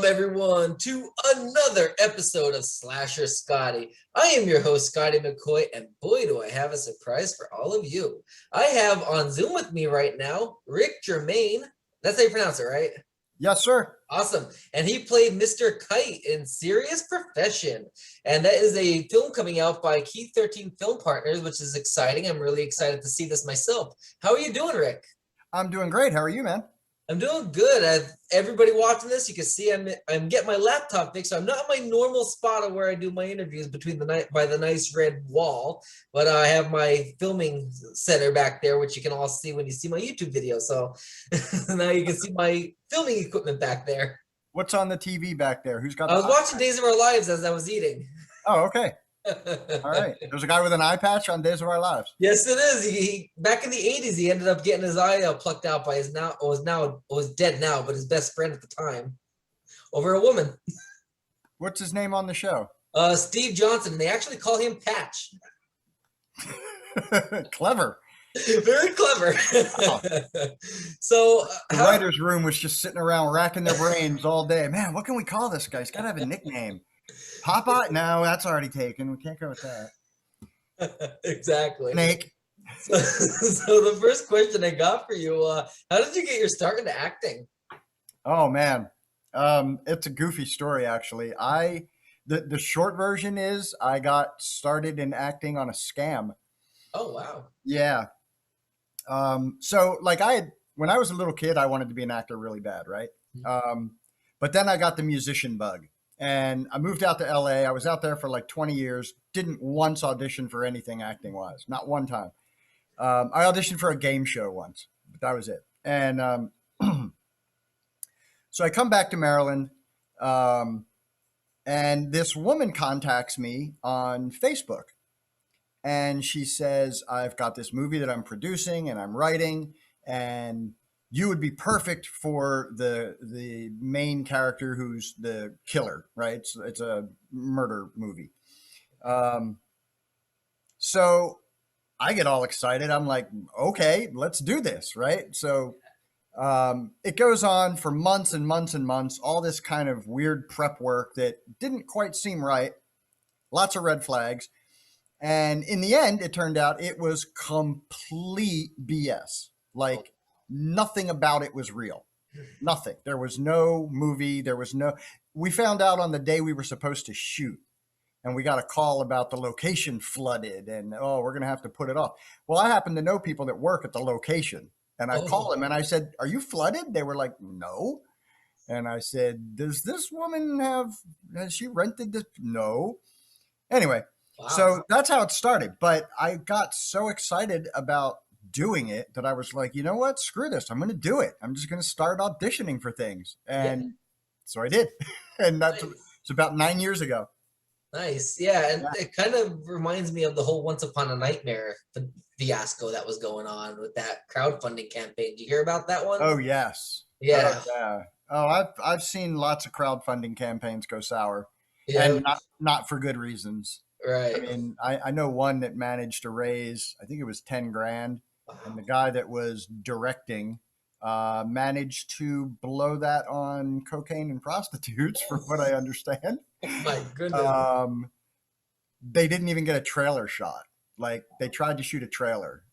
Welcome, everyone, to another episode of Slasher Scotty. I am your host, Scotty McCoy, and boy, do I have a surprise for all of you. I have on Zoom with me right now, Rick Jermain. That's how you pronounce it, right? Yes, sir. Awesome. And he played Mr. Kite in Serious Profession. And that is a film coming out by Key 13 Film Partners, which is exciting. I'm really excited to see this myself. How are you doing, Rick? I'm doing great. How are you, man? I'm doing good. Everybody watching this, you can see I'm getting my laptop fixed. So I'm not in my normal spot of where I do my interviews by the nice red wall, but I have my filming center back there, which you can all see when you see my YouTube video. So now you can see my filming equipment back there. What's on the TV back there? Who's got? I was watching Days of Our Lives as I was eating. Oh, okay. All right. There's a guy with an eye patch on Days of Our Lives. Yes, it is. He back in the 80s, he ended up getting his eye plucked out by his was dead now, but his best friend at the time, over a woman. What's his name on the show? Steve Johnson. And they actually call him Patch. Clever. Very clever. Wow. So the writer's room was just sitting around racking their brains all day. Man, what can we call this guy? He's got to have a nickname. Popeye? No, that's already taken. We can't go with that. Exactly. Snake. So the first question I got for you, how did you get your start into acting? Oh, man. It's a goofy story, actually. The short version is I got started in acting on a scam. Oh, wow. Yeah. So like when I was a little kid, I wanted to be an actor really bad, right? But then I got the musician bug. And I moved out to LA. I was out there for like 20 years. Didn't once audition for anything acting wise. Not one time. I auditioned for a game show once, but that was it. And so I come back to Maryland, and this woman contacts me on Facebook. And she says, I've got this movie that I'm producing and I'm writing, and you would be perfect for the main character who's the killer, right? It's a murder movie. So I get all excited. I'm like, okay, let's do this, right? So it goes on for months and months and months, all this kind of weird prep work that didn't quite seem right. Lots of red flags. And in the end, it turned out it was complete BS. Like, nothing about it was real. Nothing. There was no movie. We found out on the day we were supposed to shoot, and we got a call about the location flooded, and we're going to have to put it off. Well, I happen to know people that work at the location, and I called them and I said, are you flooded? They were like, no. And I said, does this woman has she rented this? No. Anyway, wow. So that's how it started. But I got so excited about doing it that I was like, you know what? Screw this. I'm going to do it. I'm just going to start auditioning for things. And so I did. And it's about 9 years ago. Nice. Yeah. And it kind of reminds me of the whole Once Upon a Nightmare fiasco that was going on with that crowdfunding campaign. Did you hear about that one? Oh, yes. Yeah. I've seen lots of crowdfunding campaigns go sour, and not for good reasons. Right. I mean, I know one that managed to raise, I think it was 10 grand. And the guy that was directing managed to blow that on cocaine and prostitutes, from what I understand. Oh my goodness. They didn't even get a trailer shot. Like, they tried to shoot a trailer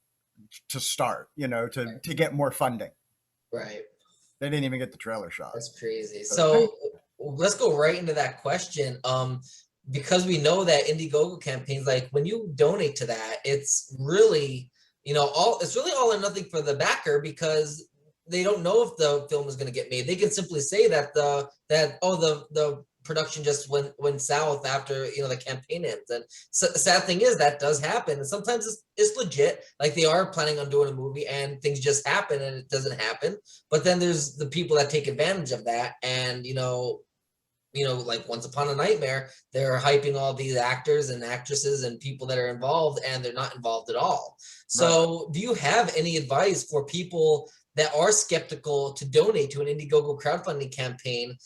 to start, to get more funding. Right. They didn't even get the trailer shot. That's crazy. So let's go right into that question. Because we know that Indiegogo campaigns, like when you donate to that, it's really it's really all or nothing for the backer, because they don't know if the film is going to get made. They can simply say that the production just went south after the campaign ends. And sad thing is that does happen, and sometimes it's legit, like they are planning on doing a movie and things just happen and it doesn't happen. But then there's the people that take advantage of that, and like Once Upon a Nightmare, they're hyping all these actors and actresses and people that are involved, and they're not involved at all. So right. Do you have any advice for people that are skeptical to donate to an Indiegogo crowdfunding campaign,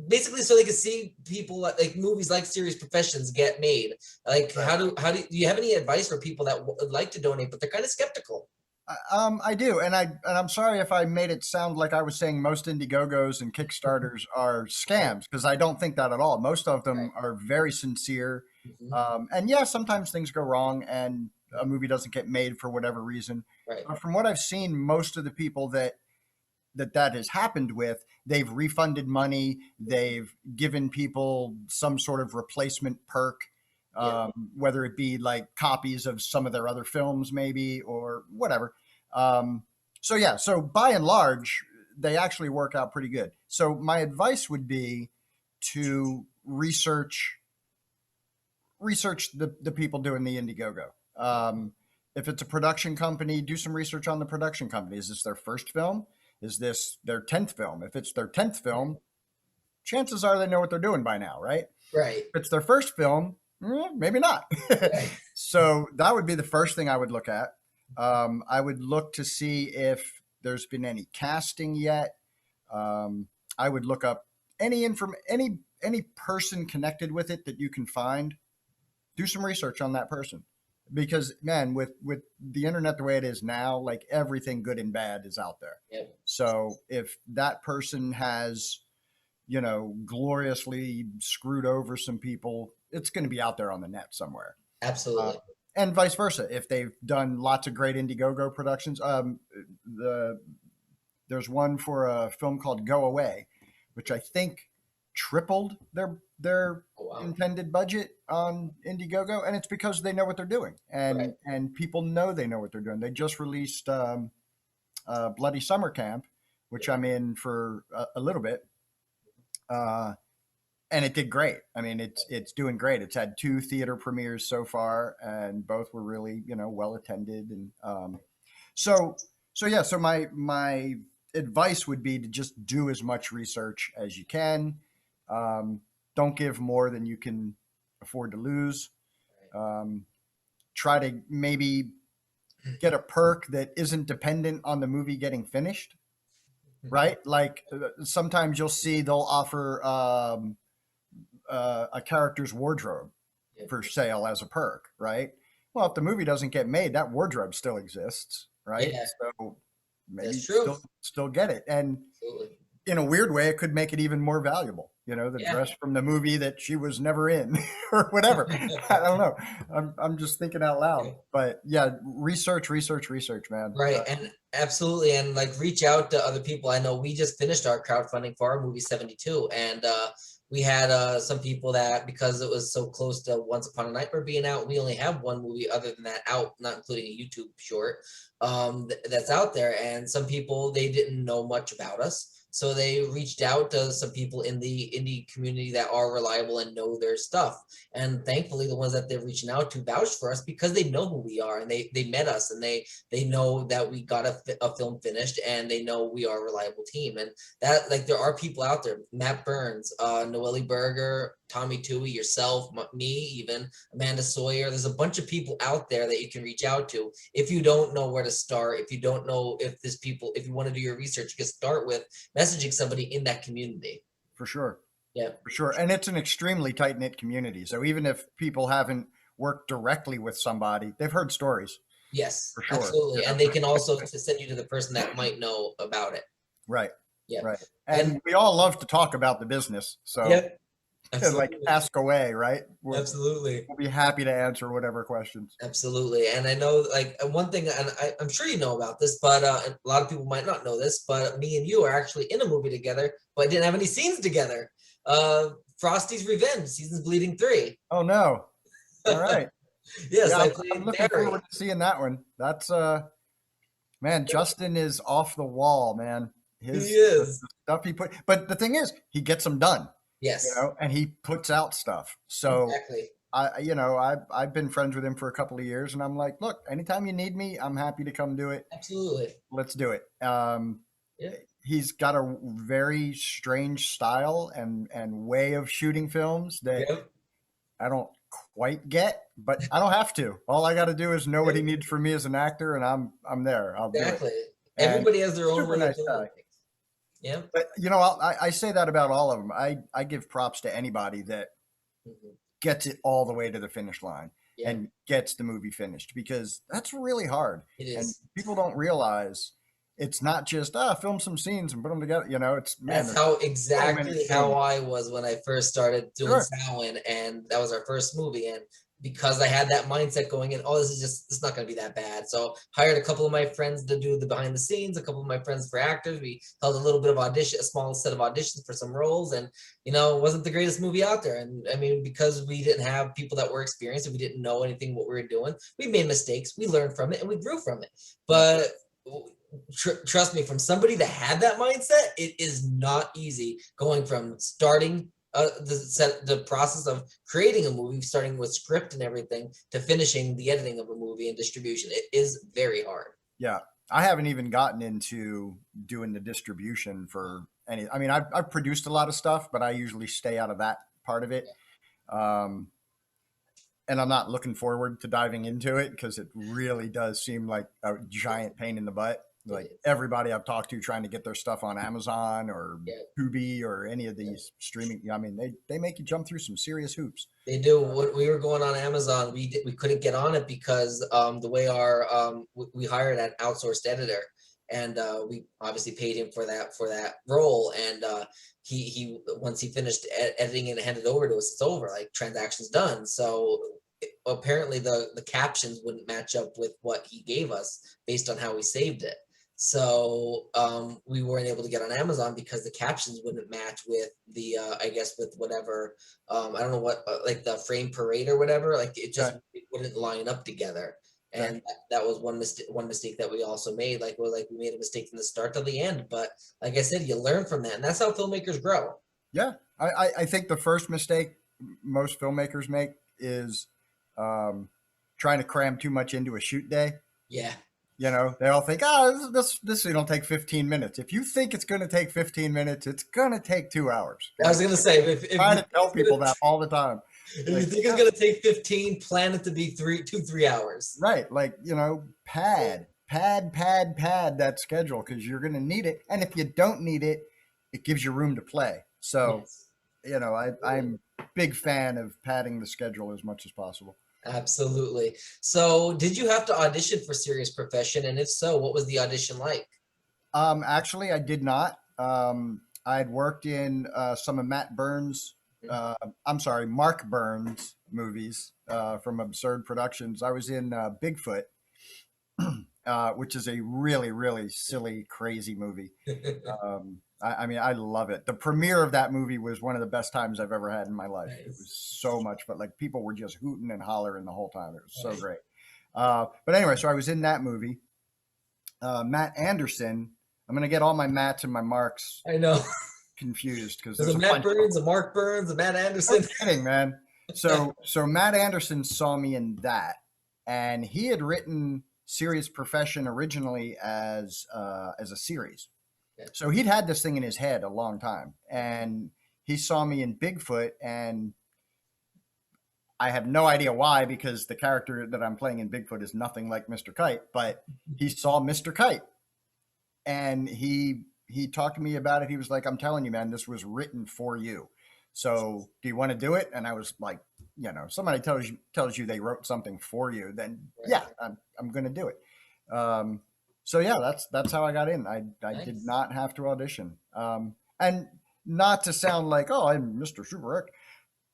basically so they can see people like movies like Serious Professions get made? Like, right. How do you have any advice for people that would like to donate, but they're kind of skeptical? I do, and I'm sorry if I made it sound like I was saying most Indiegogos and Kickstarters are Right. scams, because I don't think that at all. Most of them Right. are very sincere, Hmm. and yeah, sometimes things go wrong and a movie doesn't get made for whatever reason. Right. But from what I've seen, most of the people that has happened with, they've refunded money, they've given people some sort of replacement perk, Yeah. whether it be like copies of some of their other films, maybe, or whatever. Um, so yeah, so by and large, they actually work out pretty good. So my advice would be to research the people doing the Indiegogo. If it's a production company, do some research on the production company. Is this their first film? Is this their 10th film? If it's their 10th film, chances are they know what they're doing by now, right? Right. If it's their first film, maybe not. Right. So that would be the first thing I would look at. I would look to see if there's been any casting yet. Um, I would look up any person connected with it that you can find. Do some research on that person, because man, with the internet the way it is now, like everything good and bad is out there. Yep. So if that person has, gloriously screwed over some people, it's going to be out there on the net somewhere. uh, Absolutely. and vice versa, if they've done lots of great Indiegogo productions. There's one for a film called Go Away, which I think tripled their Oh, wow. intended budget on Indiegogo, and it's because they know what they're doing, Right. and people know they know what they're doing. They just released Bloody Summer Camp, which I'm in for a little bit, uh, and it did great. I mean, it's doing great. It's had 2 theater premieres so far, and both were really well attended, and so yeah. So my advice would be to just do as much research as you can. Um, don't give more than you can afford to lose. Um, Try to maybe get a perk that isn't dependent on the movie getting finished, right? Like sometimes you'll see they'll offer a character's wardrobe Yep. for sale as a perk, right? Well, if the movie doesn't get made, that wardrobe still exists, right? Yeah, So maybe that's true. still get it. And Absolutely. in a weird way, it could make it even more valuable. The Yeah. dress from the movie that she was never in, or whatever. I don't know. I'm just thinking out loud. But yeah, research, man. Right, and absolutely, and like reach out to other people. I know we just finished our crowdfunding for our movie 72, and we had some people that, because it was so close to Once Upon a Nightmare being out, we only have one movie other than that out, not including a YouTube short that's out there. And some people, they didn't know much about us. So they reached out to some people in the indie community that are reliable and know their stuff. And thankfully, the ones that they're reaching out to vouch for us because they know who we are, and they met us, and they know that we got a film finished, and they know we are a reliable team. And that, like, there are people out there, Matt Burns, Noelle Berger, Tommy Toohey, yourself, me, even Amanda Sawyer. There's a bunch of people out there that you can reach out to if you don't know where to start. If you don't know if you want to do your research, you can start with messaging somebody in that community. For sure. Yeah. For sure. And it's an extremely tight knit community. So even if people haven't worked directly with somebody, they've heard stories, Yes, for sure. absolutely. And they can also to send you to the person that might know about it. Right. Yeah. Right. And we all love to talk about the business. So Yep. like Absolutely. ask away, right? Absolutely. We'll be happy to answer whatever questions. Absolutely. And I know, like, one thing, and I'm sure you know about this, but a lot of people might not know this, but me and you are actually in a movie together, but didn't have any scenes together. Frosty's Revenge, Seasons Bleeding 3. Oh no. All right. Yes, Yeah, I I'm played looking Barry. forward to seeing that one. That's man, Justin is off the wall, man. He The is. stuff he put, but the thing is, he gets them done, Yes, and he puts out stuff. So exactly. I've been friends with him for a couple of years, and I'm like, look, anytime you need me, I'm happy to come do it. Absolutely. Let's do it. Yeah. He's got a very strange style and way of shooting films that Yep. I don't quite get, but I don't have to. All I got to do is know what he needs from me as an actor, and I'm there. I'll do it. Exactly. And Everybody has their own super way nice of doing guy. things. Yeah. But I say that about all of them. I give props to anybody that Mhm. gets it all the way to the finish line. Yeah, and gets the movie finished, because that's really hard. it And is. people don't realize it's not just film some scenes and put them together. You know, it's, man, That's there's how so many exactly how things. I was when I first started doing Sure. Samhain, and that was our first movie. And because I had that mindset going in, oh, this is just, it's not going to be that bad. So hired a couple of my friends to do the behind the scenes, a couple of my friends for actors. We held a little bit of audition, a small set of auditions for some roles, and it wasn't the greatest movie out there. And I mean, because we didn't have people that were experienced and we didn't know anything what we were doing, we made mistakes, we learned from it, and we grew from it. Yeah. But trust me, from somebody that had that mindset, it is not easy going from starting the process of creating a movie, starting with script and everything, to finishing the editing of a movie and distribution. It is very hard. Yeah. I haven't even gotten into doing the distribution for any. I mean, I've produced a lot of stuff, but I usually stay out of that part of it. Um, and I'm not looking forward to diving into it, because it really does seem like a giant pain in the butt. Like everybody I've talked to trying to get their stuff on Amazon or Yeah. Tubi or any of these streaming, I mean, they make you jump through some serious hoops. They do. When we were going on Amazon, we couldn't get on it because the way we hired an outsourced editor, and we obviously paid him for that role, and he once he finished editing and handed it over to us, it's over, like transaction's done. So apparently the captions wouldn't match up with what he gave us based on how we saved it. So we weren't able to get on Amazon because the captions wouldn't match with the I guess with whatever I don't know what like the frame per rate or whatever, like it just it wouldn't line up together. And that was one mistake that we also made. Like we made a mistake from the start to the end. But like I said, you learn from that, and that's how filmmakers grow. Yeah, I think the first mistake most filmmakers make is trying to cram too much into a shoot day. Yeah. You know, they all think, oh, this will take 15 minutes. If you think it's going to take 15 minutes, it's going to take 2 hours. I was going to say, if trying to tell people that all the time. If you think it's going to take 15, plan it to be 3 hours. Right. Like, you know, pad that schedule, because you're going to need it. And if you don't need it, it gives you room to play. So, Yes. you know, I'm a big fan of padding the schedule as much as possible. Absolutely. So did you have to audition for Serious Profession? And if so, what was the audition like? Actually, I did not. I'd worked in some of Mark Burns movies from Absurd Productions. I was in Bigfoot, which is a really, really silly, crazy movie. I mean, I love it. The premiere of that movie was one of the best times I've ever had in my life. Nice. It was so much, but like people were just hooting and hollering the whole time. It was so great. But anyway, so I was in that movie. Matt Anderson. I'm going to get all my Matts and my Marks. I know. Confused because there's a Matt Burns, a Mark Burns, a Matt Anderson. No kidding, man. So Matt Anderson saw me in that, and he had written Serious Profession originally as a series. Yeah. So he'd had this thing in his head a long time, and he saw me in Bigfoot, and I have no idea why, because the character that I'm playing in Bigfoot is nothing like Mr. Kite, but he saw Mr. Kite, and he talked to me about it. He was like, I'm telling you, man, this was written for you. So do you want to do it? And I was like, you know, somebody tells you they wrote something for you, then yeah, I'm going to do it. So yeah, that's how I got in. I nice. Did not have to audition. And not to sound like, oh, I'm Mr. Super Rick.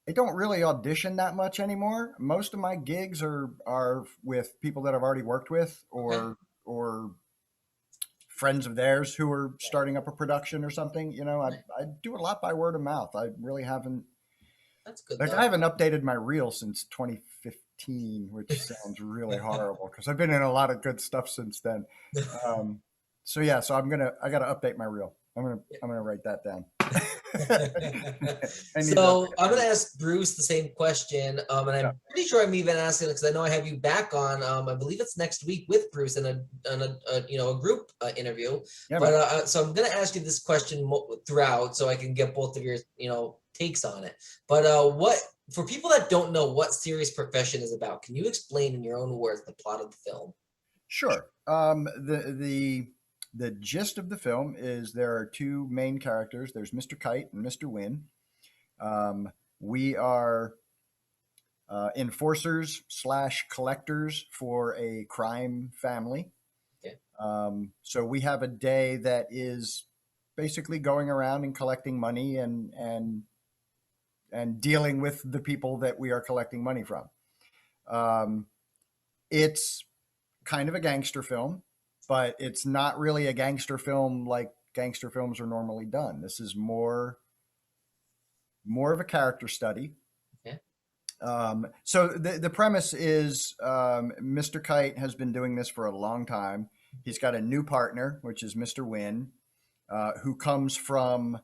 I don't really audition that much anymore. Most of my gigs are with people that I've already worked with, or friends of theirs who are starting up a production or something. You know, I do a lot by word of mouth. I really haven't. That's good. Like, I haven't updated my reel since 2015, which sounds really horrible because I've been in a lot of good stuff since then. So yeah, so I got to update my reel. I'm gonna write that down. So I'm gonna ask Bruce the same question, and I'm pretty sure I'm even asking because I know I have you back on. I believe it's next week with Bruce in a group interview. Yeah, but so I'm gonna ask you this question throughout, so I can get both of your takes on it. But what for people that don't know what Serious Profession is about, can you explain in your own words the plot of the film? Sure. The gist of the film is there are two main characters. There's Mr. Kite and Mr. Wynn. We are enforcers slash collectors for a crime family. Okay. So we have a day that is basically going around and collecting money and dealing with the people that we are collecting money from. It's kind of a gangster film, but it's not really a gangster film like gangster films are normally done. This is more of a character study. Okay. So the premise is Mr. Kite has been doing this for a long time. He's got a new partner, which is Mr. Wynn, who comes from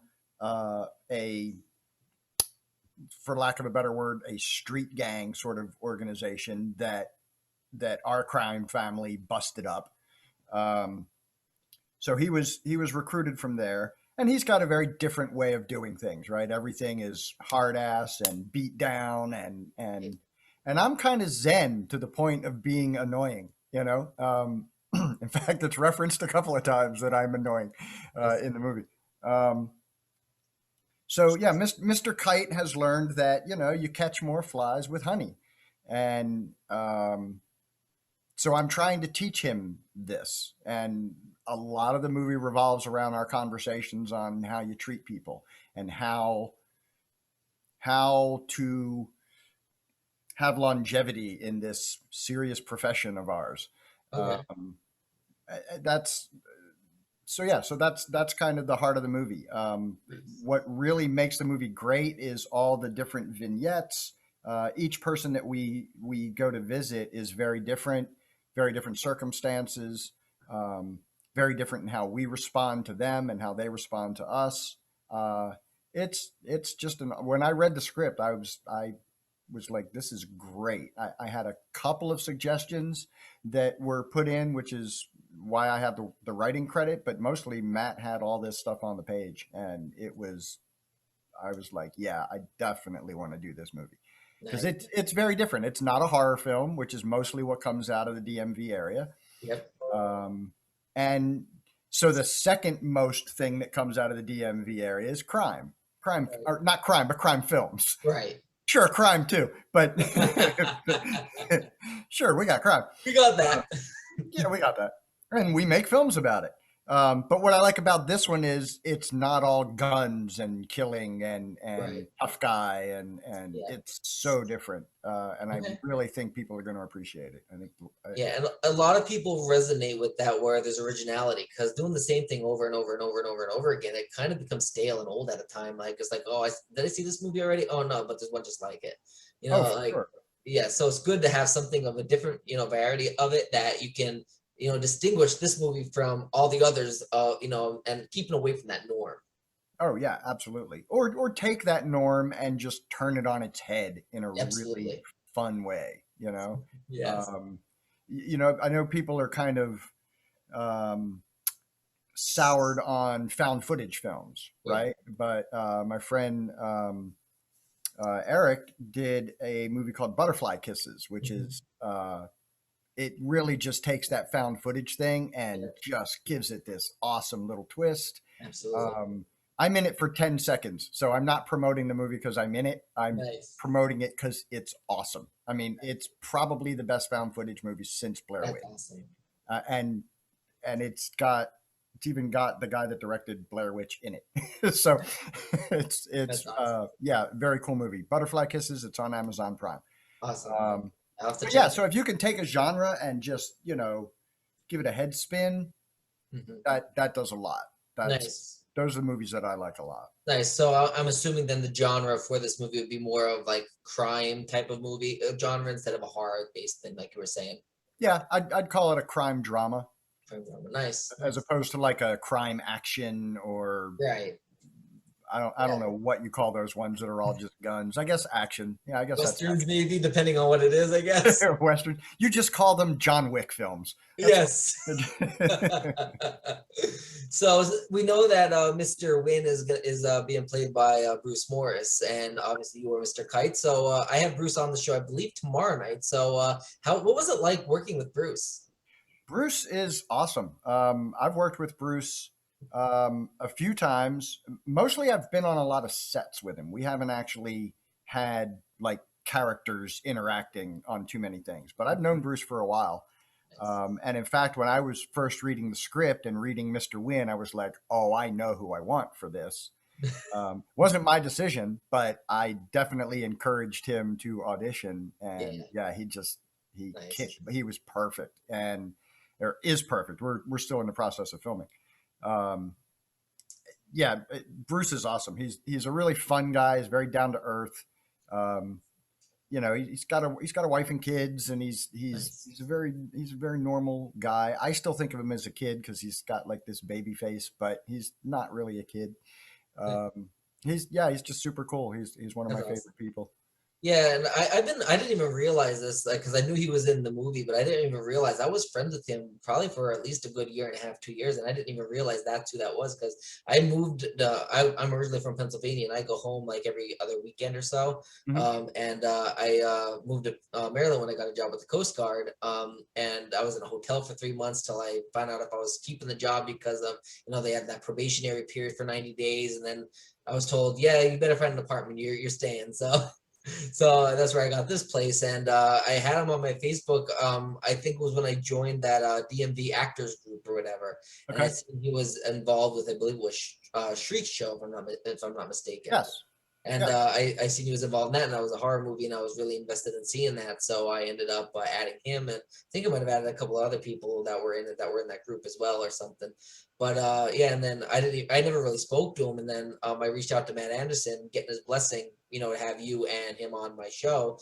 for lack of a better word, a street gang sort of organization that our crime family busted up. So he was recruited from there, and he's got a very different way of doing things. Right, everything is hard ass and beat down, and I'm kind of zen to the point of being annoying. You know, in fact, it's referenced a couple of times that I'm annoying in the movie. So yeah, Mr. Kite has learned that you catch more flies with honey, and so I'm trying to teach him this, and a lot of the movie revolves around our conversations on how you treat people and how to have longevity in this serious profession of ours. Okay. That's so yeah, so that's kind of the heart of the movie. What really makes the movie great is all the different vignettes. Each person that we go to visit is very different circumstances, very different in how we respond to them and how they respond to us. It's just when I read the script, I was like, this is great. I had a couple of suggestions that were put in, which is why I have the writing credit, but mostly Matt had all this stuff on the page, and I was like, yeah, I definitely want to do this movie because Nice. it's very different. It's not a horror film, which is mostly what comes out of the DMV area. Yep. And so the second most thing that comes out of the DMV area is crime, Right. or not crime, but crime films. Right. Sure, crime too, but sure, we got crime. We got that. Yeah, we got that. And we make films about it. But what I like about this one is it's not all guns and killing and Right. tough guy and Yeah. it's so different. And I Okay. really think people are going to appreciate it. I think. Yeah, and a lot of people resonate with that where there's originality because doing the same thing over and over and over and over and over again, it kind of becomes stale and old at a time. Like it's like, oh, did I see this movie already? Oh no, but there's one just like it. Oh, for Like sure. yeah. So it's good to have something of a different, variety of it that you can, distinguish this movie from all the others. And keeping away from that norm. Oh yeah, absolutely. Or take that norm and just turn it on its head in a really Absolutely. fun way. Yes. I know people are kind of soured on found footage films, Yeah. right? But my friend Eric did a movie called Butterfly Kisses, which is it really just takes that found footage thing and just gives it this awesome little twist. Absolutely. I'm in it for 10 seconds. So I'm not promoting the movie because I'm in it. I'm Nice. promoting it because it's awesome. I mean, it's probably the best found footage movie since Blair That's Witch. awesome. And it's even got the guy that directed Blair Witch in it. So it's awesome. yeah, very cool movie. Butterfly Kisses. It's on Amazon Prime. Awesome. I'll have to check Yeah. it So if you can take a genre and just, give it a head spin, that does a lot. Nice. Those are the movies that I like a lot. Nice. So I'm assuming then the genre for this movie would be more of like crime type of movie genre instead of a horror based thing, like you were saying. Yeah, I'd call it a crime drama Crime drama. Nice. as opposed to like a crime action or Right. I don't know what you call those ones that are all just guns. I guess action. Yeah, I guess Westerns maybe, depending on what it is, I guess. that's Western. You just call them John Wick films. Yes. So we know that Mr. Wynn is being played by Bruce Morris, and obviously you were Mr. Kite. So I have Bruce on the show, I believe, tomorrow night. So what was it like working with Bruce? Bruce is awesome. I've worked with Bruce a few times. Mostly I've been on a lot of sets with him. We haven't actually had like characters interacting on too many things. But I've known Bruce for a while. And in fact, when I was first reading the script and reading Mr. Wynn, I was like, oh, I know who I want for this. Wasn't my decision, but I definitely encouraged him to audition. And Yeah. he Nice. he was perfect, and or is perfect. We're still in the process of filming. Um, yeah, Bruce is awesome. He's a really fun guy. He's very down to earth. Um, you know, he's got a wife and kids, and Nice. he's a very normal guy. I still think of him as a kid because he's got like this baby face, but he's not really a kid. Um, he's just super cool. He's one of my That's awesome. favorite people. Yeah, and I didn't even realize this, like, because I knew he was in the movie, but I didn't even realize I was friends with him probably for at least a good year and a half, 2 years, and I didn't even realize that's who that was because I moved. I'm originally from Pennsylvania, and I go home like every other weekend or so. Hmm. And I moved to Maryland when I got a job with the Coast Guard. And I was in a hotel for 3 months till I found out if I was keeping the job because of they had that probationary period for 90 days, and then I was told, yeah, you better find an apartment. You're staying. So that's where I got this place, and I had him on my Facebook. I think it was when I joined that DMV actors group or whatever, and I Okay. seen he was involved with, I believe it was Shriek Show, if I'm not mistaken. Yes. And Yeah. I seen he was involved in that, and that was a horror movie, and I was really invested in seeing that. So I ended up adding him, and I think I might have added a couple of other people that were in it that were in that group as well, or something. But yeah, and then I never really spoke to him, and then I reached out to Matt Anderson, getting his blessing, to have you and him on my show.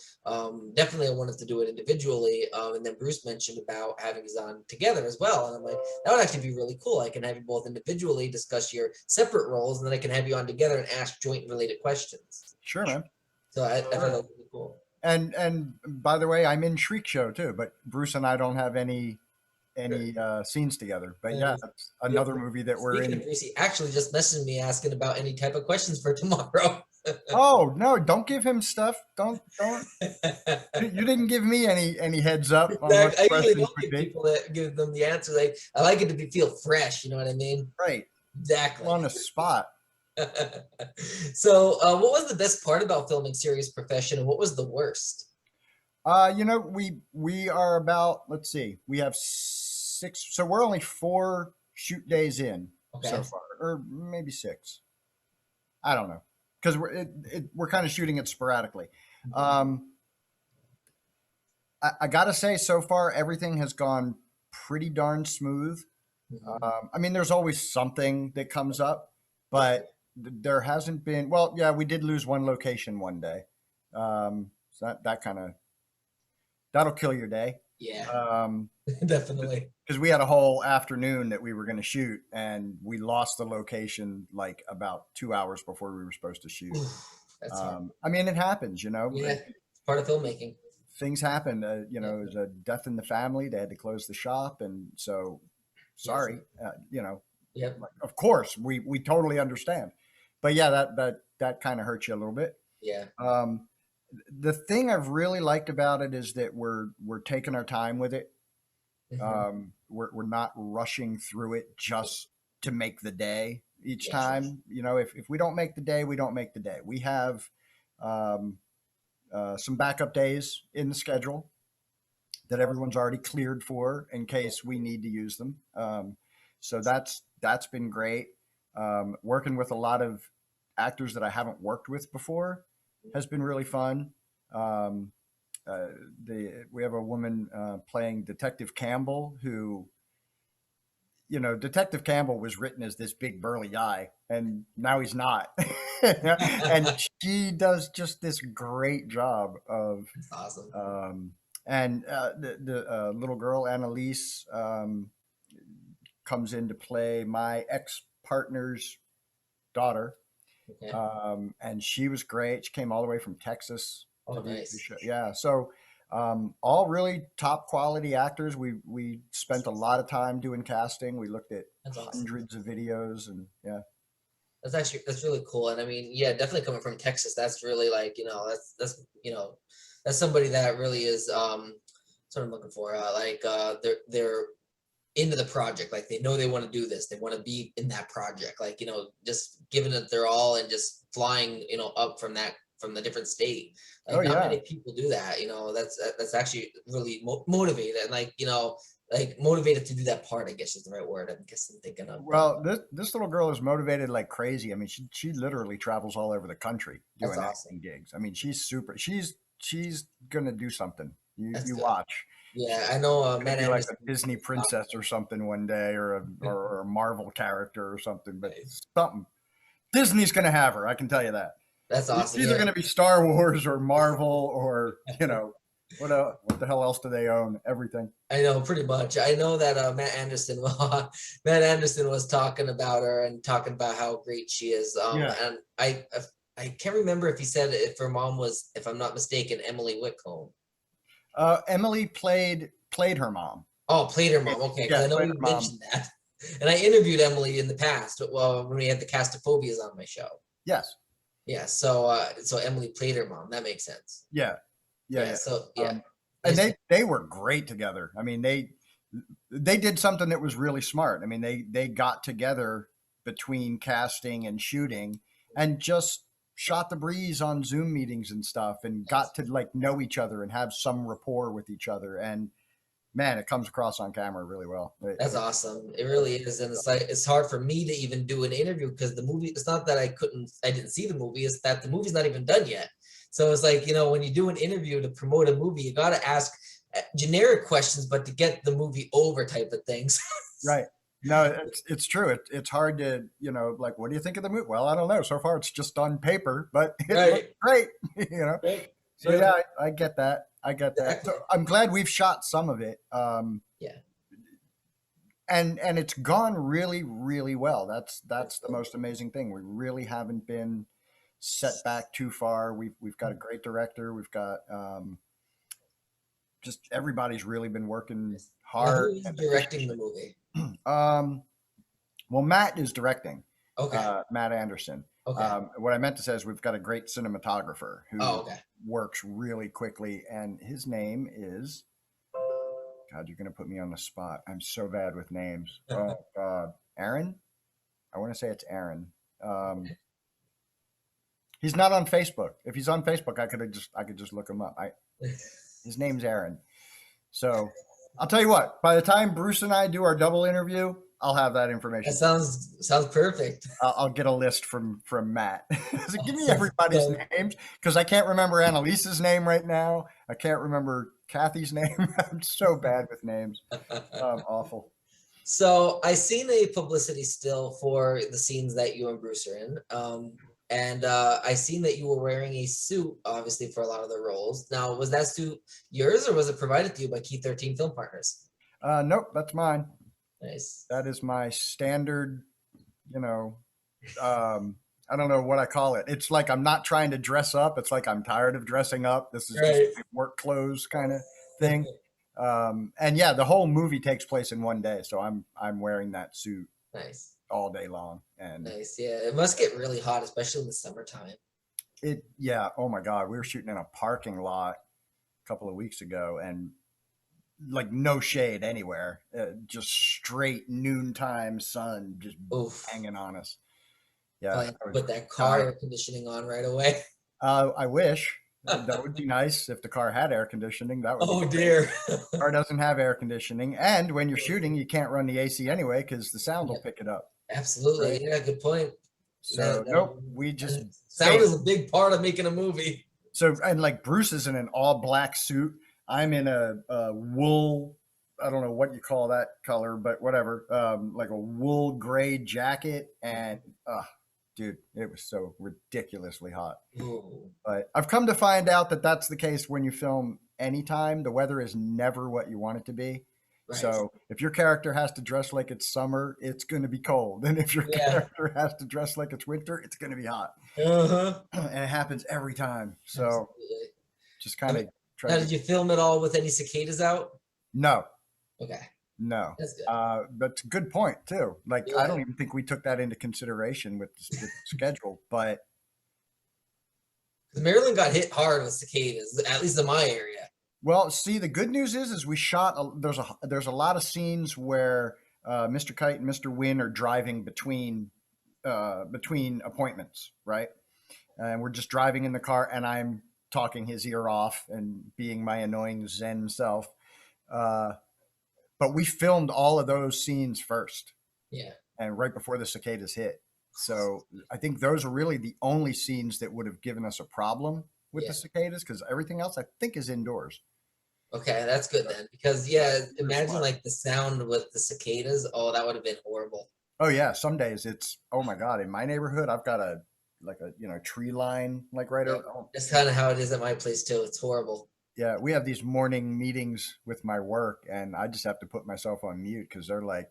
Definitely, I wanted to do it individually, and then Bruce mentioned about having us on together as well, and I'm like, that would actually be really cool. I can have you both individually discuss your separate roles, and then I can have you on together and ask joint related questions. Sure, man. So I thought that Sure. was really cool. And by the way, I'm in Shriek Show too, but Bruce and I don't have Sure. any scenes together. But yeah, And that's yep. another movie that we're Speaking in. of Bruce, he actually just messaged me asking about any type of questions for tomorrow. Oh no! Don't give him stuff. Don't. You didn't give me any heads up on what Exactly. the I usually questions don't would give be. people that give them the answer. I like it to feel fresh. You know what I mean? Right. Exactly. On the spot. So, what was the best part about filming Serious Profession, and what was the worst? We are about, let's see, we have six, so we're only 4 shoot days in so Okay. far, or maybe six. I don't know, because we're kind of shooting it sporadically. Mhm. Um, I gotta say, so far everything has gone pretty darn smooth. Mhm. I mean, there's always something that comes up, Yeah. but there hasn't been. Well, yeah, we did lose one location one day, so that kind of that'll kill your day. Yeah. Um, Definitely. because we had a whole afternoon that we were going to shoot, and we lost the location like about 2 hours before we were supposed to shoot. Oof, that's hard. I mean, it happens, you know. Yeah. It's part of filmmaking. Things happen. Yeah. There was a death in the family. They had to close the shop, and so Yes. sorry. Yep. Like, of course, we totally understand. But yeah, that kind of hurts you a little bit. Yeah. Um, the thing I've really liked about it is that we're taking our time with it. Hmm. We're not rushing through it just to make the day each Yes. time. If we don't make the day, we don't make the day. We have um, some backup days in the schedule that everyone's already cleared for in case we need to use them. So that's been great. Working with a lot of actors that I haven't worked with before has been really fun. Um, uh, we have a woman playing Detective Campbell who, Detective Campbell was written as this big burly guy, and now he's not. And she does just this great job of, That's awesome. um, and the little girl Annalise comes in to play my ex partner's daughter, Okay. and she was great. She came all the way from Texas Oh, to do the nice. show. Yeah, so all really top quality actors. We spent a lot of time doing casting. We looked at That's awesome. hundreds of videos, and yeah, That's really cool. And I mean, yeah, definitely coming from Texas, that's really like, that's somebody that really is that's what I'm looking for. They're into the project. Like they know they want to do this. They want to be in that project. Like, just giving it their all and just flying, up from the different state. Oh Like not yeah. many people do that. That's actually really motivated, and like motivated to do that part. I guess is the right word. I guess I'm thinking of. Well, this little girl is motivated like crazy. I mean, she literally travels all over the country That's doing awesome. acting gigs. I mean, she's super. She's gonna do something. That's You good. watch. Yeah, I know. Gonna Matt be like a Anderson. Disney princess or something one day, or a Marvel character or something. But Nice. something Disney's gonna have her. I can tell you that. That's It's awesome. either Yeah, gonna be Star Wars or Marvel or what the hell else do they own? Everything. I know pretty much. I know that Matt Anderson, Matt Anderson was talking about her and talking about how great she is. Yeah. And I can't remember if he said if her mom was, if I'm not mistaken, Emily Whitcomb. Emily played her mom. Oh, played her mom. Okay, because Yeah, I know played we her mom. mentioned that. And I interviewed Emily in the past. Well, when we had the Castophobias on my show. Yes. Yeah. So Emily played her mom. That makes sense. Yeah. Yeah. Yeah. Yeah. So yeah. And Nice. they were great together. I mean, they did something that was really smart. I mean, they got together between casting and shooting and just shot the breeze on Zoom meetings and stuff and got to like know each other and have some rapport with each other. And man, it comes across on camera really well. That's awesome. It really is. And it's like it's hard for me to even do an interview because the movie, it's not that I didn't see the movie, it's that the movie's not even done yet. So it's like, when you do an interview to promote a movie, you gotta ask generic questions, but to get the movie over type of things. Right. No, it's true. It's hard to, like, what do you think of the movie? Well, I don't know. So far, it's just on paper, but it looks Right. great. Right. So Yeah. yeah, I get that. I get that. So I'm glad we've shot some of it. Yeah. And it's gone really, really well. That's the most amazing thing. We really haven't been set back too far. We've got a great director. We've got just everybody's really been working Now, hard. who is directing the movie? Well, Matt is directing. Okay. Matt Anderson. Okay. What I meant to say is we've got a great cinematographer who Oh, okay. works really quickly, and his name is. God, you're going to put me on the spot. I'm so bad with names. Oh God, Aaron. I want to say it's Aaron. He's not on Facebook. If he's on Facebook, I could just look him up. His name's Aaron. So I'll tell you what. By the time Bruce and I do our double interview, I'll have that information. That sounds perfect. I'll get a list from Matt. So give me everybody's names because I can't remember Annalise's name right now. I can't remember Kathy's name. I'm so bad with names. Awful. So I seen a publicity still for the scenes that you and Bruce are in. And I seen that you were wearing a suit, obviously, for a lot of the roles. Now, was that suit yours or was it provided to you by Key 13 Film Partners? Nope, that's mine. Nice. That is my standard, I don't know what I call it. It's like I'm not trying to dress up. It's like I'm tired of dressing up. This is just work clothes kind of thing. And yeah, the whole movie takes place in one day. So I'm wearing that suit Nice. all day long. And Nice. Yeah, it must get really hot, especially in the summertime. Yeah. Oh my God. We were shooting in a parking lot a couple of weeks ago and like no shade anywhere, just straight noontime sun just hanging on us. Yeah. Put that car air conditioning on right away. I wish that would be nice if the car had air conditioning. That would. Oh dear. The car doesn't have air conditioning, and when you're shooting, you can't run the AC anyway because the sound will pick it up. Absolutely. Right? Yeah. Good point. So nope, we just sound is a big part of making a movie. So and like Bruce is in an all black suit. I'm in a wool. I don't know what you call that color, but whatever. Like a wool gray jacket, and dude, it was so ridiculously hot. Ooh. But I've come to find out that that's the case when you film anytime. The weather is never what you want it to be. Right. So if your character has to dress like it's summer, it's going to be cold. And if your character has to dress like it's winter, it's going to be hot. Uh-huh. And it happens every time. So absolutely. Just kind of try. Now, did you film it all with any cicadas out? No. Okay. No. That's good. That's a good point too. Like, I don't even think we took that into consideration with the schedule, but. Maryland got hit hard with cicadas, at least in my area. Well, see, the good news is we shot. There's a lot of scenes where Mr. Kite and Mr. Wynn are driving between appointments, right? and we're just driving in the car, and I'm talking his ear off and being my annoying Zen self. Uh, but we filmed all of those scenes first, Yeah. and right before the cicadas hit. So I think those are really the only scenes that would have given us a problem with Yeah. the cicadas, because everything else I think is indoors. Okay, that's good then. Because yeah, We're imagine smart. like the sound with the cicadas. Oh, that would have been horrible. Oh yeah, some days it's, oh my god. In my neighborhood, I've got a like a tree line like right Yeah. over. Oh, That's kind of how it is at my place too. It's horrible. yeah, we have these morning meetings with my work, and I just have to put myself on mute because they're like,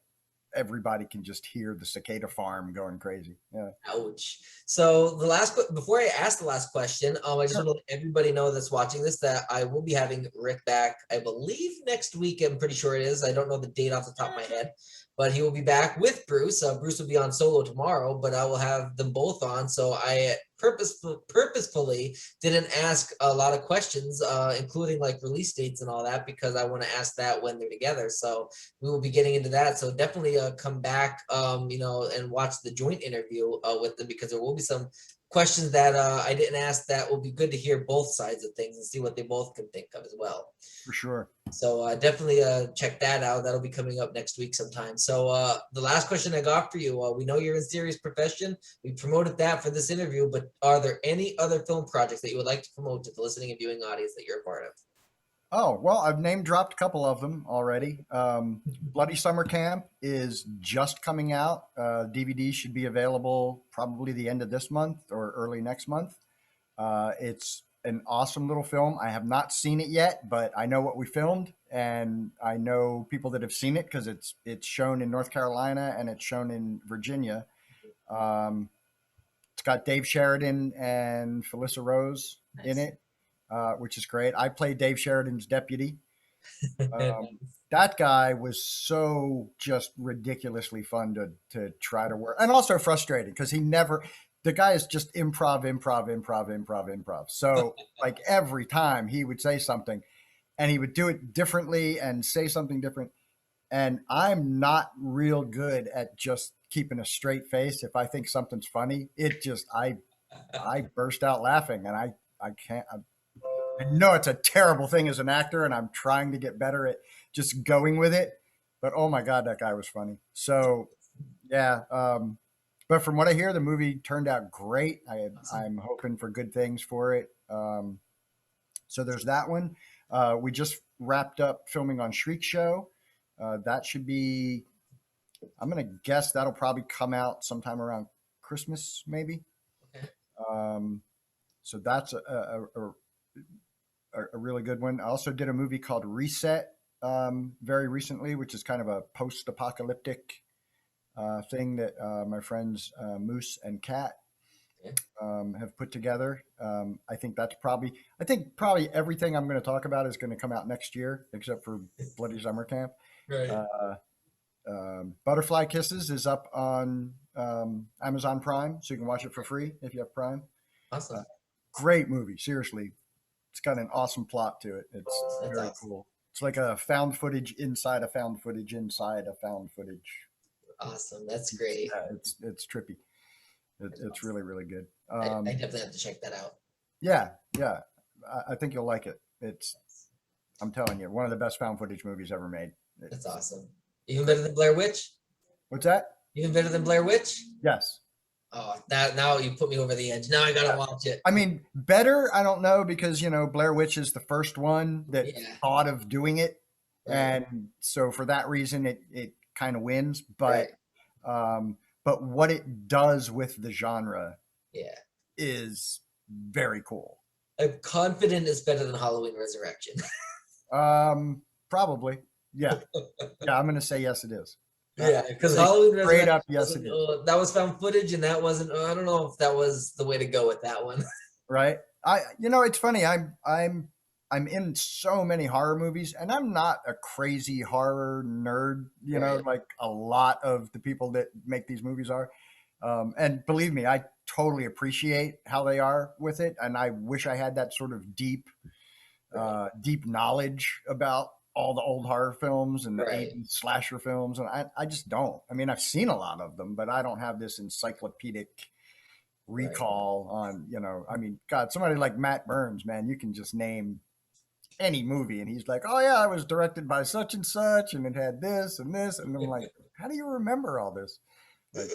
everybody can just hear the cicada farm going crazy. Yeah. Ouch. So the before I ask the last question, I just Sure. want to let everybody know that's watching this that I will be having Rick back, I believe next week. I'm pretty sure it is. I don't know the date off the top of my head, but he will be back with Bruce. Bruce will be on solo tomorrow, but I will have them both on. So I purposefully didn't ask a lot of questions, including like release dates and all that, because I want to ask that when they're together. So we will be getting into that. So definitely come back, and watch the joint interview with them, because there will be some questions that I didn't ask that will be good to hear both sides of things and see what they both can think of as well. For sure. So definitely check that out. That'll be coming up next week sometime. So the last question I got for you, we know you're in serious profession. We promoted that for this interview, but are there any other film projects that you would like to promote to the listening and viewing audience that you're a part of? Oh, well, I've name dropped a couple of them already. Bloody Summer Camp is just coming out. DVD should be available probably the end of this month or early next month. It's an awesome little film. I have not seen it yet, but I know what we filmed, and I know people that have seen it because it's shown in North Carolina and it's shown in Virginia. Um, it's got Dave Sheridan and Felissa Rose in Nice. it, which is great. I played Dave Sheridan's deputy. Um, Nice. that guy was so just ridiculously fun to try to work, and also frustrating because he never. The guy is just improv, improv, improv, improv, improv. So like every time he would say something, and he would do it differently and say something different. And I'm not real good at just keeping a straight face. If I think something's funny, it just I burst out laughing, and I can't. I know it's a terrible thing as an actor, and I'm trying to get better at just going with it. But oh my god, that guy was funny. So yeah, but from what I hear, the movie turned out great. Awesome. I'm hoping for good things for it. So there's that one. We just wrapped up filming on Shriek Show. That should be. I'm gonna guess that'll probably come out sometime around Christmas, maybe. Okay. So that's a really good one. I also did a movie called Reset very recently, which is kind of a post-apocalyptic thing that my friends Moose and Kat Okay. have put together. I think probably everything I'm going to talk about is going to come out next year, except for Bloody Summer Camp. Right. Butterfly Kisses is up on Amazon Prime, so you can watch it for free if you have Prime. Awesome. Great movie, seriously. It's got an awesome plot to it. It's That's very awesome. cool. It's like a found footage inside a found footage inside a found footage. Awesome. That's great. Yeah, it's trippy. It's really really good. I definitely have to check that out. Yeah, yeah. I think you'll like it. I'm telling you, one of the best found footage movies ever made. That's awesome. Even better than Blair Witch? What's that? Even better than Blair Witch? Yes. Oh, that now you put me over the edge. Now I gotta watch it. I mean, better. I don't know because Blair Witch is the first one that Yeah. thought of doing it, Right. and so for that reason, it kind of wins. Right. But what it does with the genre Yeah. is very cool. I'm confident it's better than Halloween Resurrection. Probably, yeah, yeah. I'm gonna say yes, it is. Yeah, because Say Halloween straight Resurrection up, yes, it is. that was found footage, and that wasn't. I don't know if that was the way to go with that one. Right? It's funny. I'm in so many horror movies, and I'm not a crazy horror nerd. Right. Like a lot of the people that make these movies are. And believe me, I totally appreciate how they are with it, and I wish I had that sort of deep knowledge about all the old horror films and the Right. 80s slasher films, and I just don't. I mean, I've seen a lot of them, but I don't have this encyclopedic Right. recall on, I mean, God, somebody like Matt Burns, man, you can just name any movie and he's like, oh yeah, I was directed by such and such and it had this and this. And I'm like, how do you remember all this? Like,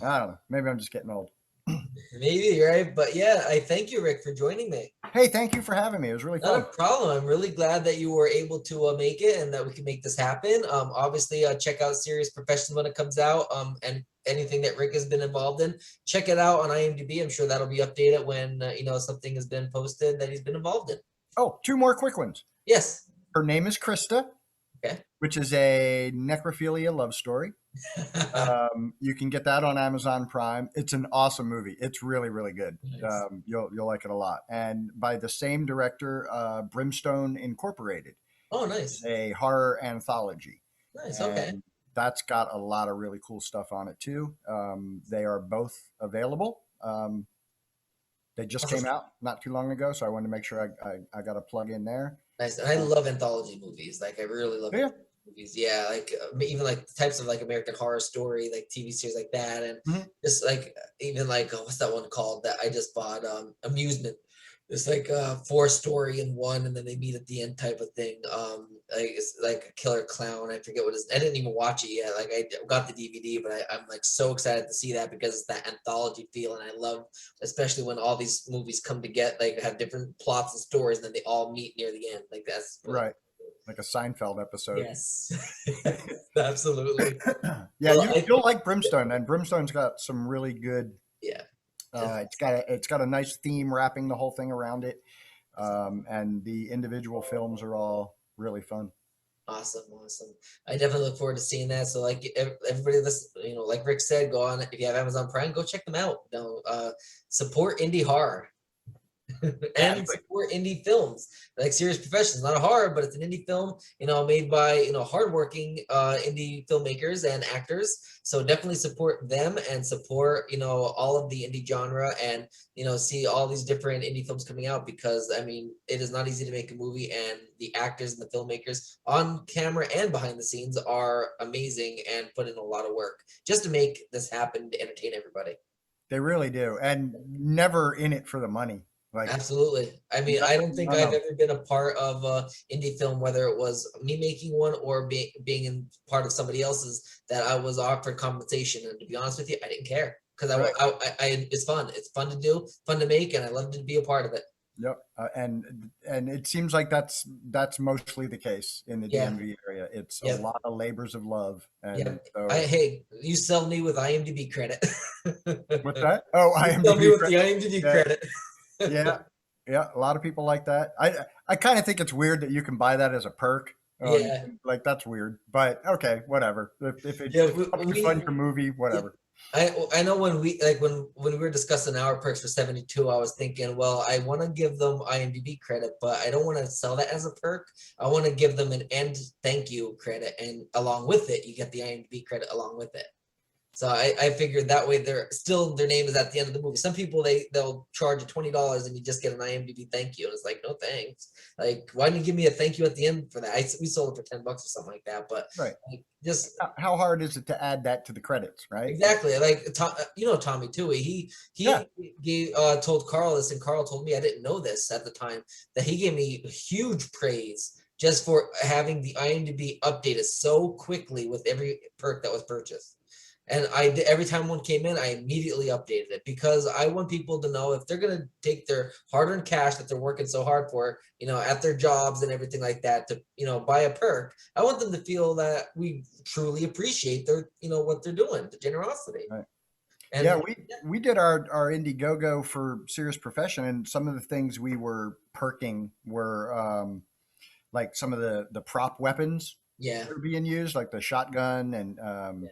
I don't know. Maybe I'm just getting old. Maybe, right? But yeah, I thank you, Rick, for joining me. Hey, thank you for having me. It was really Not fun. a problem. I'm really glad that you were able to make it and that we can make this happen. Obviously, check out Serious Professions when it comes out. And anything that Rick has been involved in, check it out on IMDb. I'm sure that'll be updated when something has been posted that he's been involved in. Oh, two more quick ones. Yes. Her name is Krista, Okay. which is a necrophilia love story. You can get that on Amazon Prime. It's an awesome movie. It's really, really good. Nice. You'll like it a lot. And by the same director, Brimstone Incorporated. Oh, nice. A horror anthology. Nice. And Okay. that's got a lot of really cool stuff on it too. They are both available. They just came out not too long ago, so I wanted to make sure I got a plug in there. Nice. And I love anthology movies. Like I really love movies. Yeah, like even like types of like American Horror Story, like TV series like that, and just like even like what's that one called that I just bought? Amusement. It's like a 4-story in one, and then they meet at the end type of thing. Like it's like a killer clown. I forget what it is. I didn't even watch it yet. Like I got the DVD, but I'm like so excited to see that because it's that anthology feel, and I love, especially when all these movies come to get like have different plots and stories, and then they all meet near the end. Like that's right, like a Seinfeld episode. Yes, absolutely. Yeah, you'll like Brimstone, and Brimstone's got some really good. Yeah. It's got a nice theme wrapping the whole thing around it, and the individual films are all really fun. Awesome. I definitely look forward to seeing that. So, like everybody, like Rick said, go on if you have Amazon Prime, go check them out. Support indie horror. And support indie films like Serious Professions, not a horror, but it's an indie film, made by hardworking indie filmmakers and actors. So definitely support them and support all of the indie genre and see all these different indie films coming out, because I mean it is not easy to make a movie, and the actors and the filmmakers on camera and behind the scenes are amazing and put in a lot of work just to make this happen to entertain everybody. They really do, and never in it for the money. Like, absolutely. I mean, I don't think I've ever been a part of a indie film, whether it was me making one or being in part of somebody else's, that I was offered compensation. And to be honest with you, I didn't care because I it's fun. It's fun to do, fun to make, and I love to be a part of it. Yep, and it seems like that's mostly the case in the DMV area. It's a lot of labors of love. And so, hey, you sell me with IMDb credit. What's that? Oh, IMDb. Sell me with the IMDb credit. Yeah, a lot of people like that. I kind of think it's weird that you can buy that as a perk. Like that's weird, but okay, whatever. If it's helping you fund your movie, whatever. I know when we were discussing our perks for 72, I was thinking, well, I want to give them IMDb credit, but I don't want to sell that as a perk. I want to give them an end thank you credit, and along with it, you get the IMDb credit along with it. So I figured that way their name is at the end of the movie. Some people they'll charge you $20 and you just get an IMDb thank you, and it's like, no thanks. Like, why didn't you give me a thank you at the end for that? We sold it for $10 or something like that. But right, like, just how hard is it to add that to the credits, right? Exactly. Like Tommy Toohey, he told Carl this, and Carl told me, I didn't know this at the time, that he gave me huge praise just for having the IMDb updated so quickly with every perk that was purchased. And every time one came in, I immediately updated it, because I want people to know if they're going to take their hard-earned cash that they're working so hard for, at their jobs and everything like that, to, buy a perk. I want them to feel that we truly appreciate their, what they're doing, the generosity. Right. And we did our Indiegogo for Serious Profession, and some of the things we were perking were like some of the prop weapons that are being used, like the shotgun and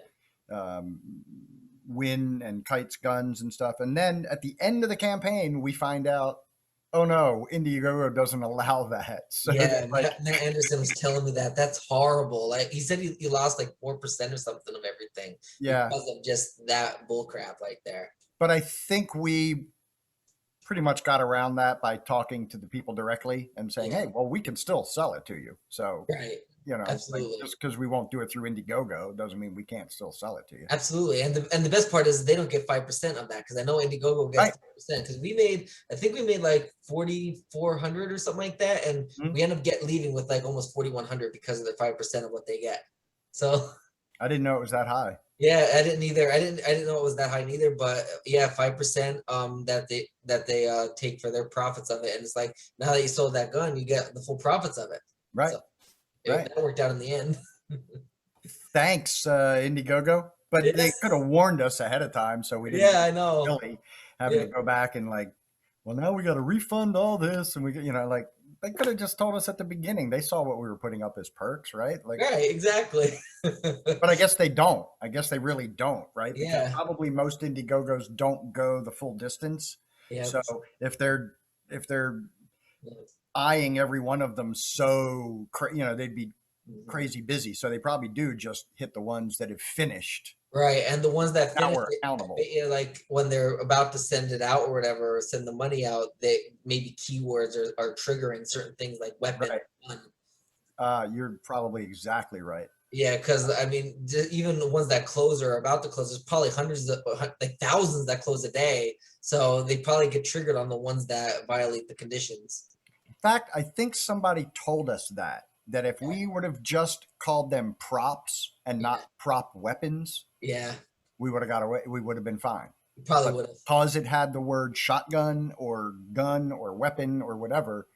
Win and Kite's guns and stuff. And then at the end of the campaign, we find out, oh no, Indiegogo doesn't allow that. So Matt Anderson was telling me that. That's horrible. Like he said, he lost like 4% or something of everything. Yeah, because of just that bull crap right there. But I think we pretty much got around that by talking to the people directly and saying, hey, well, we can still sell it to you. So right. You know, like Absolutely. just because we won't do it through Indiegogo doesn't mean we can't still sell it to you. Absolutely. And the best part is they don't get 5% of that, because I know Indiegogo gets Right. 5%, because I think we made like 4,400 or something like that, and Mhm. we end up leaving with like almost 4,100 because of the 5% of what they get. So I didn't know it was that high. yeah, I didn't either. I didn't know it was that high neither, but yeah, 5% that they take for their profits of it. And it's like, now that you sold that gun, you get the full profits of it. Right. So Right. that worked out in the end. Thanks, Indiegogo. But they could Yes. have warned us ahead of time so we didn't Yeah, get I know. silly having to Yeah. go back and like, well, now we got to refund all this. And we, like they could have just told us at the beginning. They saw what we were putting up as perks, right? Like, Right, exactly. but I guess they don't. I guess they really don't, right? Because Yeah. probably most Indiegogos don't go the full distance. Yep. So if they're eyeing every one of them so they'd be Mhm. crazy busy. So they probably do just hit the ones that have finished. Right, and the ones that Now finish we're accountable. it, like when they're about to send it out or whatever, or send the money out, they maybe keywords are triggering certain things like weapon, Right. gun. You're probably exactly right. Yeah, because I mean, even the ones that close or are about to close, there's probably hundreds of like thousands that close a day. So they probably get triggered on the ones that violate the conditions. In fact, I think somebody told us that if we would have just called them props and Yeah, not prop weapons, yeah, we would have got away. We would have been fine. you probably But would have. because it had the word shotgun or gun or weapon or whatever,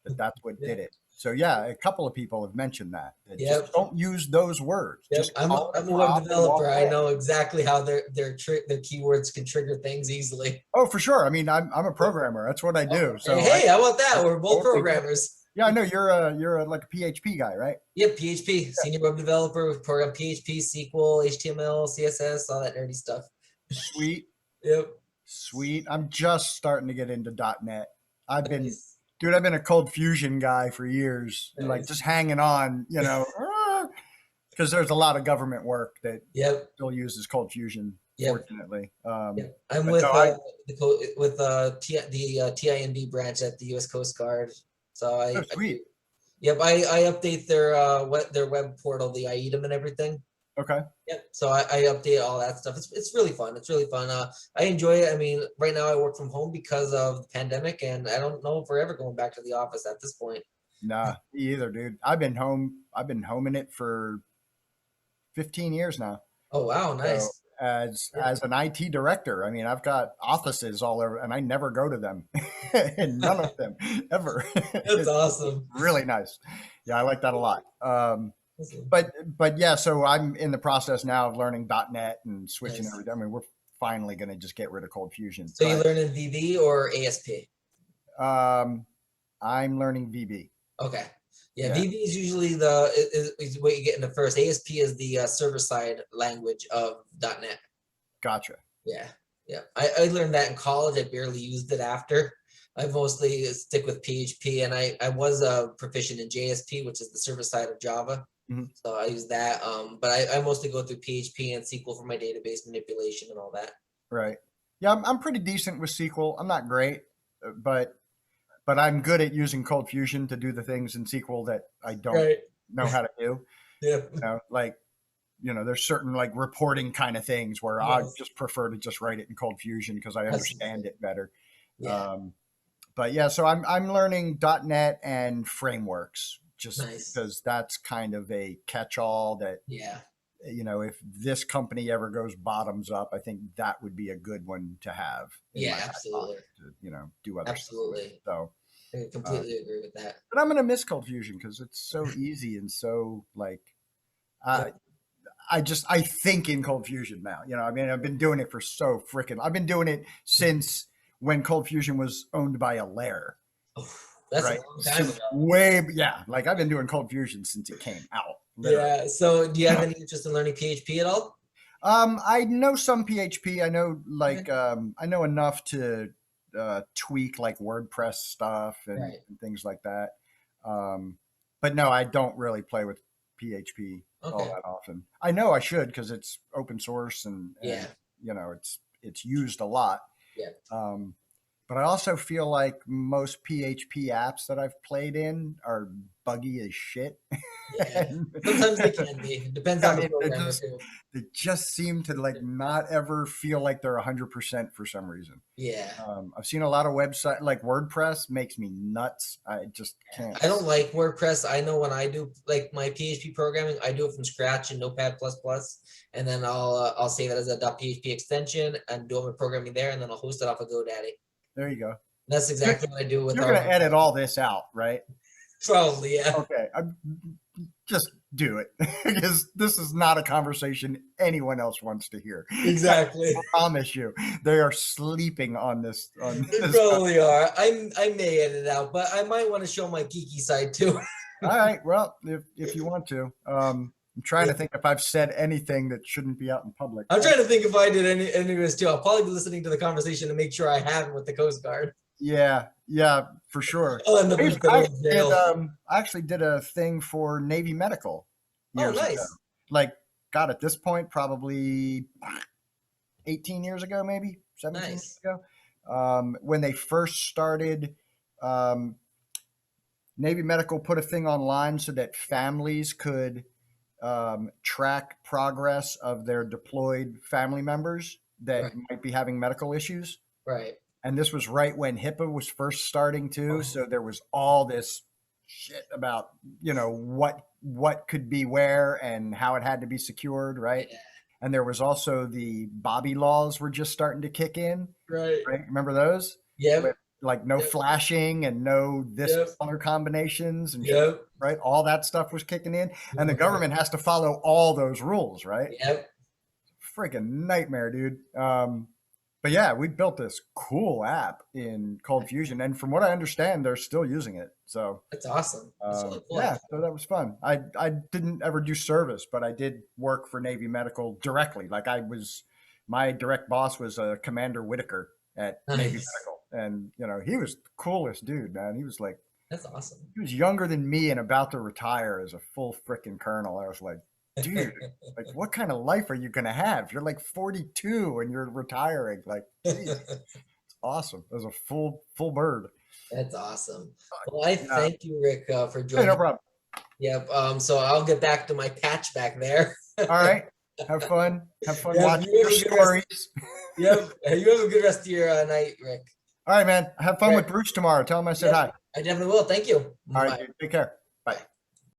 that's what Yeah. did it. So yeah, a couple of people have mentioned that just Yep. don't use those words. Yep. Just call it I'm a a web prop and walk developer. I away. know exactly how their keywords can trigger things easily. Oh, for sure. I mean, I'm a programmer. That's what I do. Hey, So hey, how about I that? We're both totally get it. programmers. Yeah, I know you're like a PHP guy, right? Yep, PHP, senior web developer with program PHP, SQL, HTML, CSS, all that nerdy stuff. Sweet, Yep. sweet. I'm just starting to get into .NET. I've been, Nice. dude, I've been a Cold Fusion guy for years, like just Nice. hanging on, because there's a lot of government work that Yep. still uses Cold Fusion, Yep. fortunately. Yep. I'm But no, with the TINB branch at the U.S. Coast Guard. So oh, I do. sweet. Yep. I update their web portal, the IEDM and everything. Okay. Yep. So I update all that stuff. It's really fun. It's really fun. I enjoy it. I mean, right now I work from home because of the pandemic, and I don't know if we're ever going back to the office at this point. Nah, me either, dude. I've been home. I've been home in it for 15 years now. Oh wow, So nice. Yeah. as an IT director, I mean, I've got offices all over, and I never go to them, and none of them ever. That's It's awesome. really nice. Yeah, I like that a lot. Awesome. But yeah, so I'm in the process now of learning .NET and switching Nice. everything. I mean, we're finally going to just get rid of Cold Fusion, So you learn in VB or ASP? but I'm learning VB. Okay. Yeah, Yeah, VB is usually is what you get into first. ASP is the server side language of .NET. gotcha. Yeah, yeah. I learned that in college. I barely used it after. I mostly stick with PHP, and I was proficient in JSP, which is the server side of Java. Mhm. So I use that. But I mostly go through PHP and SQL for my database manipulation and all that. Right. Yeah, I'm pretty decent with SQL. I'm not great, but I'm good at using Cold Fusion to do the things in SQL that I don't Right. know how to do. Yeah. Like, there's certain like reporting kind of things where I Yes. just prefer to just write it in Cold Fusion because I understand Absolutely. it better. Yeah. Um, but yeah, so I'm learning .NET and frameworks just Nice. because that's kind of a catch-all that, Yeah. if this company ever goes bottoms up, I think that would be a good one to have in my Yeah. back Absolutely. pocket to, do other stuff with. Absolutely. So, I uh, completely agree with that. but I'm going to miss Cold Fusion because it's so easy and so like, uh, Yep. I think in Cold Fusion now. I mean, I've been doing it for I've been doing it since when Cold Fusion was owned by Alaire, Oh, that's a right? long time Since ago. yeah, like I've been doing Cold Fusion since it came out, literally. Yeah. So, do you have any interest in learning PHP at all? I know some PHP. I know Okay. I know enough to tweak like WordPress stuff Right. and things like that. Um, but no, I don't really play with PHP all Okay. that often. I know I should because it's open source and Yeah. it's used a lot. Yeah. Um, But I also feel like most PHP apps that I've played in are buggy as shit. Yeah. And, Sometimes they can be. It depends I on the mean, programmer too. they just seem to like not ever feel like they're 100% for some reason. Yeah. I've seen a lot of website like WordPress makes me nuts. I just can't. I don't like WordPress. I know when I do like my PHP programming, I do it from scratch in Notepad++, and then I'll save it as a .php extension and do all my programming there, and then I'll host it off of GoDaddy. There you go. That's exactly what I do with You're our going to edit all this out, right? probably, yeah. Okay. Just do it because this is not a conversation anyone else wants to hear. Exactly. I promise you, they are sleeping on this. They probably are. I may edit it out, but I might want to show my geeky side too. All right. Well, if you want to, I'm trying to think if I've said anything that shouldn't be out in public. I'm trying to think if I did any of this too. I'll probably be listening to the conversation to make sure I haven't with the Coast Guard. Yeah, for sure. I'll end up in federal jail. I actually did a thing for Navy Medical years nice. ago. Like, God, at this point, probably 18 years ago, maybe 17 years ago. When they first started, Navy Medical put a thing online so that families could track progress of their deployed family members that might be having medical issues. Right. And this was right when HIPAA was first starting too. So there was all this shit about, what could be where and how it had to be secured, right? Yeah. And there was also the Bobby laws were just starting to kick in. Right. Remember those? Yeah. Like no flashing and no color combinations and shit, right? All that stuff was kicking in. And the government has to follow all those rules, right? Yep. Freaking nightmare, dude. But yeah, we built this cool app in Cold Fusion, and from what I understand, they're still using it. So that's awesome. That's really cool. Yeah, so that was fun. I didn't ever do service, but I did work for Navy Medical directly. Like my direct boss was Commander Whitaker at Navy Medical, and he was the coolest dude, man. He was like, that's awesome. He was younger than me and about to retire as a full freaking colonel. I was like, dude, like, what kind of life are you going to have? You're like 42 and you're retiring. Like, geez, it's awesome. It was a full bird. That's awesome. Well, I thank you, Rick, for joining. Hey, no problem. Yep. So I'll get back to my patch back there. All right. Have fun. Watching your stories. Yep. You have a good rest of your night, Rick. All right, man. Have fun with Bruce tomorrow. Tell him I said hi. I definitely will. Thank you. All right, dude. Take care.